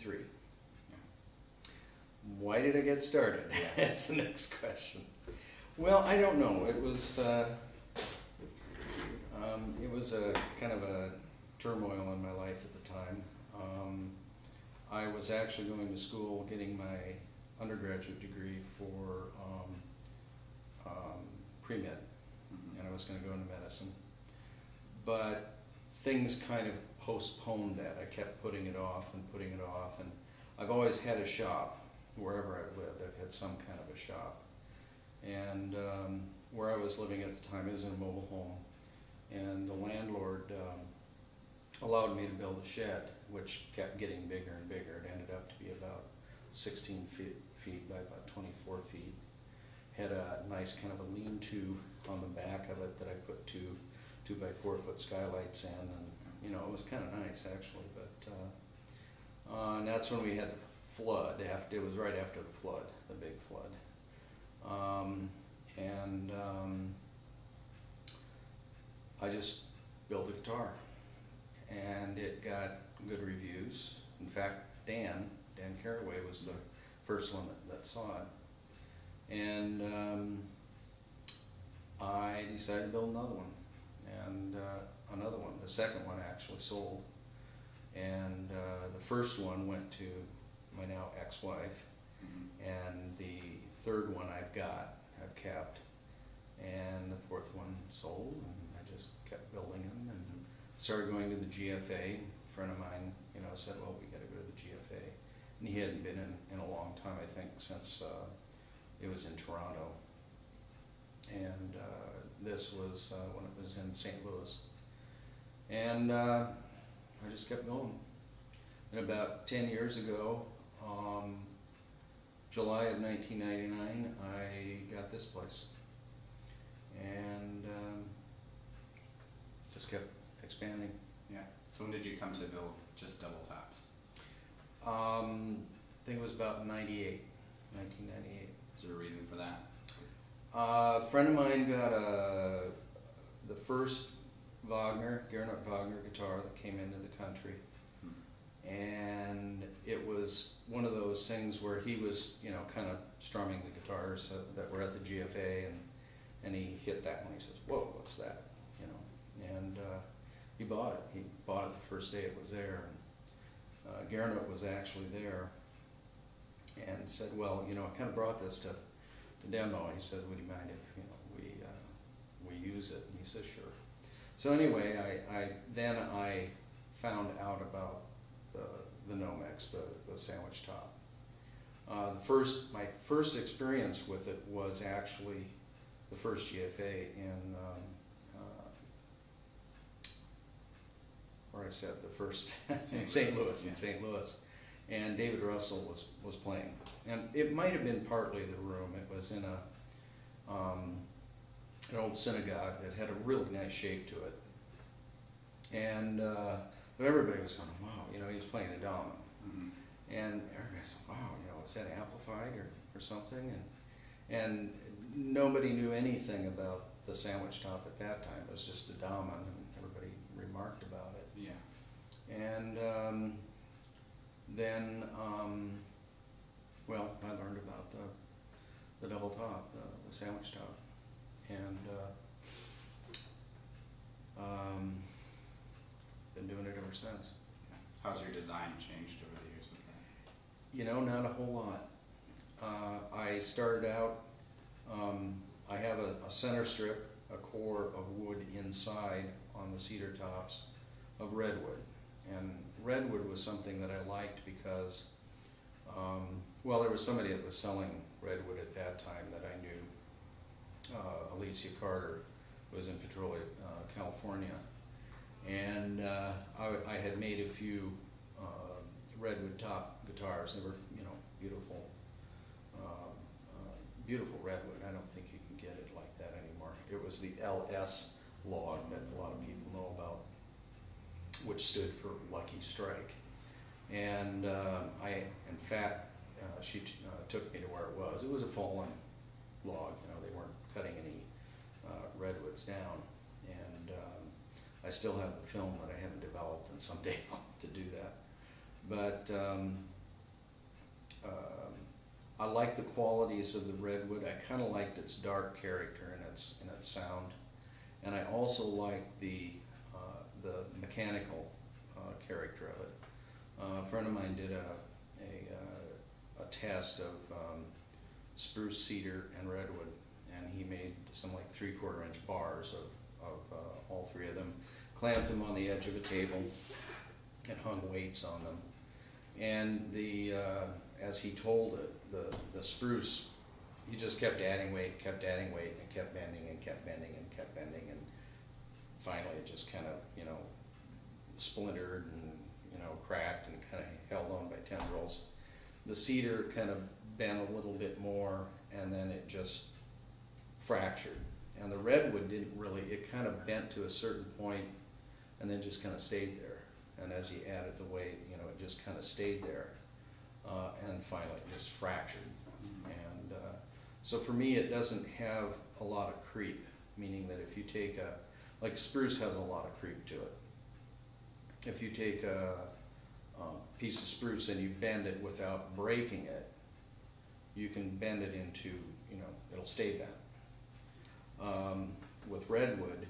73. Why did I get started? That's the next question. Well, I don't know. It was a kind of a turmoil in my life at the time. I was actually going to school getting my undergraduate degree for pre-med, and I was going to go into medicine. But things kind of postponed that. I kept putting it off, and I've always had a shop. Wherever I've lived, I've had some kind of a shop. And where I was living at the time, it was in a mobile home, and the landlord allowed me to build a shed, which kept getting bigger and bigger. It ended up to be about 16 feet by about 24 feet. Had a nice kind of a lean-to on the back of it that I put two by 4 foot skylights in, and you know, it was kind of nice actually. But and that's when we had the flood. It was right after the flood, the big flood. I just built a guitar, and it got good reviews. In fact, Dan Caraway was the first one that saw it. And I decided to build another one, and another one. The second one actually sold, and the first one went to my now ex-wife, and the third one I've kept, and the fourth one sold, and I just kept building them and started going to the GFA. A friend of mine, you know, said, well, we got to go to the GFA, and he hadn't been in a long time, I think, since it was in Toronto, and this was when it was in St. Louis, and I just kept going. And about 10 years ago, July of 1999, I got this place, and just kept expanding. Yeah. So when did you come to build just double tops? I think it was about 1998. Is there a reason for that? A friend of mine got the first Gernot Wagner guitar that came into the country. And it was one of those things where he was, you know, kind of strumming the guitars that were at the GFA, and he hit that one. He says, "Whoa, what's that?" You know, and he bought it. He bought it the first day it was there. And Gernot was actually there, and said, "Well, you know, I kind of brought this to demo." He said, "Would you mind if, you know, we use it?" And he says, "Sure." So anyway, I found out about the Nomex, the sandwich top. My first experience with it was actually the first GFA in, where I said the first, in St. Louis, in St. Louis. And David Russell was playing. And it might have been partly the room. It was in an old synagogue that had a really nice shape to it. And but everybody was going, wow, you know, he was playing the Dahlman. And everybody said, wow, you know, is that amplified or something? And nobody knew anything about the sandwich top at that time. It was just a Dahlman, and everybody remarked about it. Yeah. And then, well, I learned about the double top, the sandwich top. And been doing it ever since. How's your design changed over the years with that? You know, not a whole lot. I started out, I have a center strip, a core of wood inside on the cedar tops of redwood. And redwood was something that I liked because, well, there was somebody that was selling redwood at that time that I knew, Alicia Carter, was in Petrolia, California. And I had made a few redwood top guitars. They were, you know, beautiful, beautiful redwood. I don't think you can get it like that anymore. It was the LS log that a lot of people know about, which stood for Lucky Strike. And in fact, she took me to where it was. It was a fallen log. You know, they weren't cutting any redwoods down. And I still have the film that I haven't developed, and someday I'll have to do that. But I like the qualities of the redwood. I kind of liked its dark character and its sound, and I also like the mechanical character of it. A friend of mine did a test of spruce, cedar, and redwood, and he made some like 3/4 inch bars of all three of them, clamped them on the edge of a table, and hung weights on them. And as he told it, the spruce, he just kept adding weight, and kept bending and kept bending and kept bending, and finally it just kind of, you know, splintered and, you know, cracked and kind of held on by tendrils. The cedar kind of bent a little bit more, and then it just fractured. And the redwood didn't really, it kind of bent to a certain point and then just kind of stayed there. And as he added the weight, you know, it just kind of stayed there. And finally it just fractured. And so for me, it doesn't have a lot of creep, meaning that if you take like spruce has a lot of creep to it. If you take a piece of spruce and you bend it without breaking it, you can bend it into, you know, it'll stay bent. With redwood,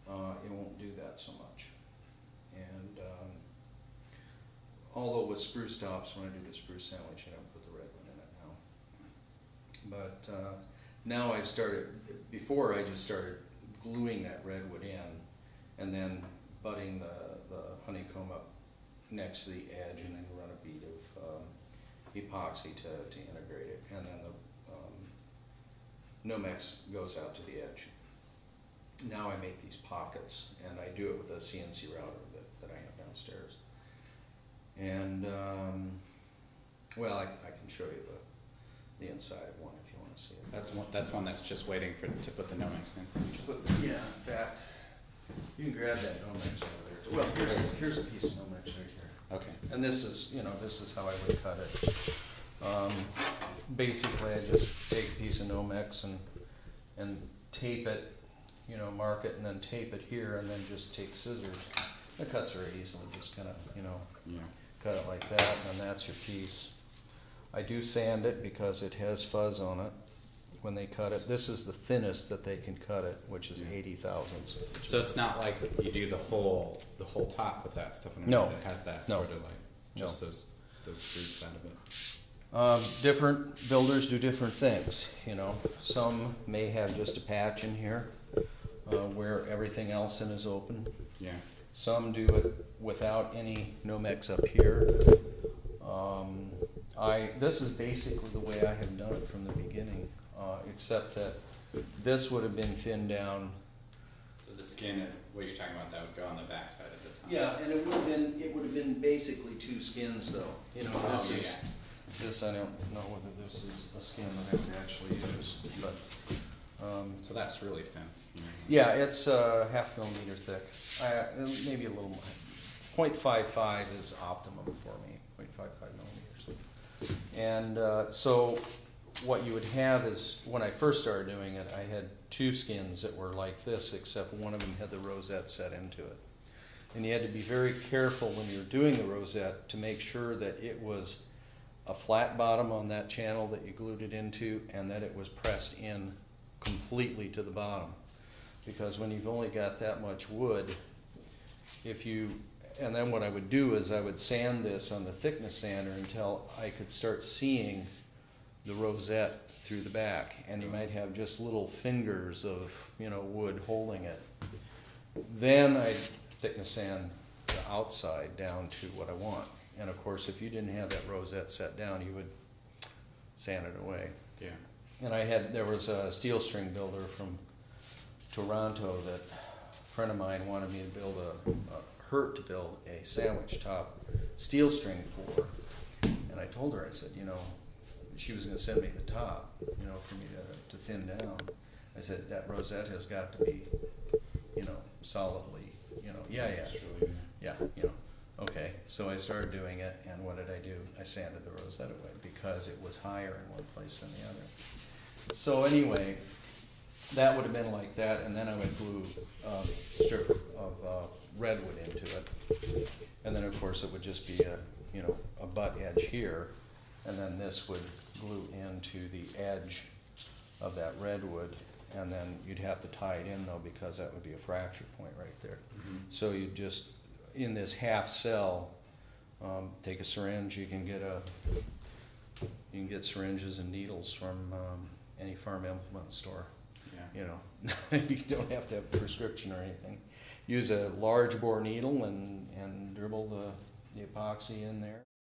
it won't do that so much. And although with spruce tops, when I do the spruce sandwich, I don't put the redwood in it now. But now I've started, before I just started gluing that redwood in, and then butting the honeycomb up next to the edge, and then run a bead of epoxy to integrate it, and then the Nomex goes out to the edge. Now I make these pockets, and I do it with a CNC router that I have downstairs. And well, I can show you the inside of one if you want to see it. That's one that's just waiting to put the Nomex in. Yeah, in fact, you can grab that Nomex over there. Well, here's a piece of Nomex right here. Okay. And this is, you know, this is how I would cut it. Basically, I just take a piece of Nomex and tape it, you know, mark it, and then tape it here, and then just take scissors. The cuts very easily, just kind of, you know, cut it like that, and that's your piece. I do sand it because it has fuzz on it when they cut it. This is the thinnest that they can cut it, which is 80 thousandths. So it's not like you do the whole top with that stuff on it. No. It has that No. sort of like just those screws side of it. Different builders do different things, you know. Some may have just a patch in here where everything else in is open. Yeah. Some do it without any Nomex up here. This is basically the way I have done it from the beginning, except that this would have been thinned down. So the skin is what you're talking about. That would go on the back side of the top. Yeah, and it would have been basically two skins, though. You know, this I don't know whether this is a skin that I would actually use, but so that's really thin. yeah, it's half millimeter thick. Maybe a little more. 0.55 is optimum for me. 0.55 millimeters. And so what you would have is, when I first started doing it, I had two skins that were like this, except one of them had the rosette set into it. And you had to be very careful when you were doing the rosette to make sure that it was a flat bottom on that channel that you glued it into, and that it was pressed in completely to the bottom. Because when you've only got that much wood, and then what I would do is I would sand this on the thickness sander until I could start seeing the rosette through the back, and you might have just little fingers of, you know, wood holding it. Then I'd thickness sand the outside down to what I want. And of course, if you didn't have that rosette set down, you would sand it away. Yeah. And there was a steel string builder from Toronto that a friend of mine wanted me to build to build a sandwich top steel string for. And I told her, I said, you know, she was going to send me the top, you know, for me to thin down. I said, that rosette has got to be, you know, solidly, you know, yeah, you know. Okay, so I started doing it, and what did I do? I sanded the rosette away because it was higher in one place than the other. So anyway, that would have been like that, and then I would glue a strip of redwood into it, and then of course it would just be a butt edge here, and then this would glue into the edge of that redwood, and then you'd have to tie it in though, because that would be a fracture point right there. So you just, in this half cell, take a syringe. You can get syringes and needles from any farm implement store. Yeah. You know, you don't have to have a prescription or anything. Use a large bore needle and dribble the epoxy in there.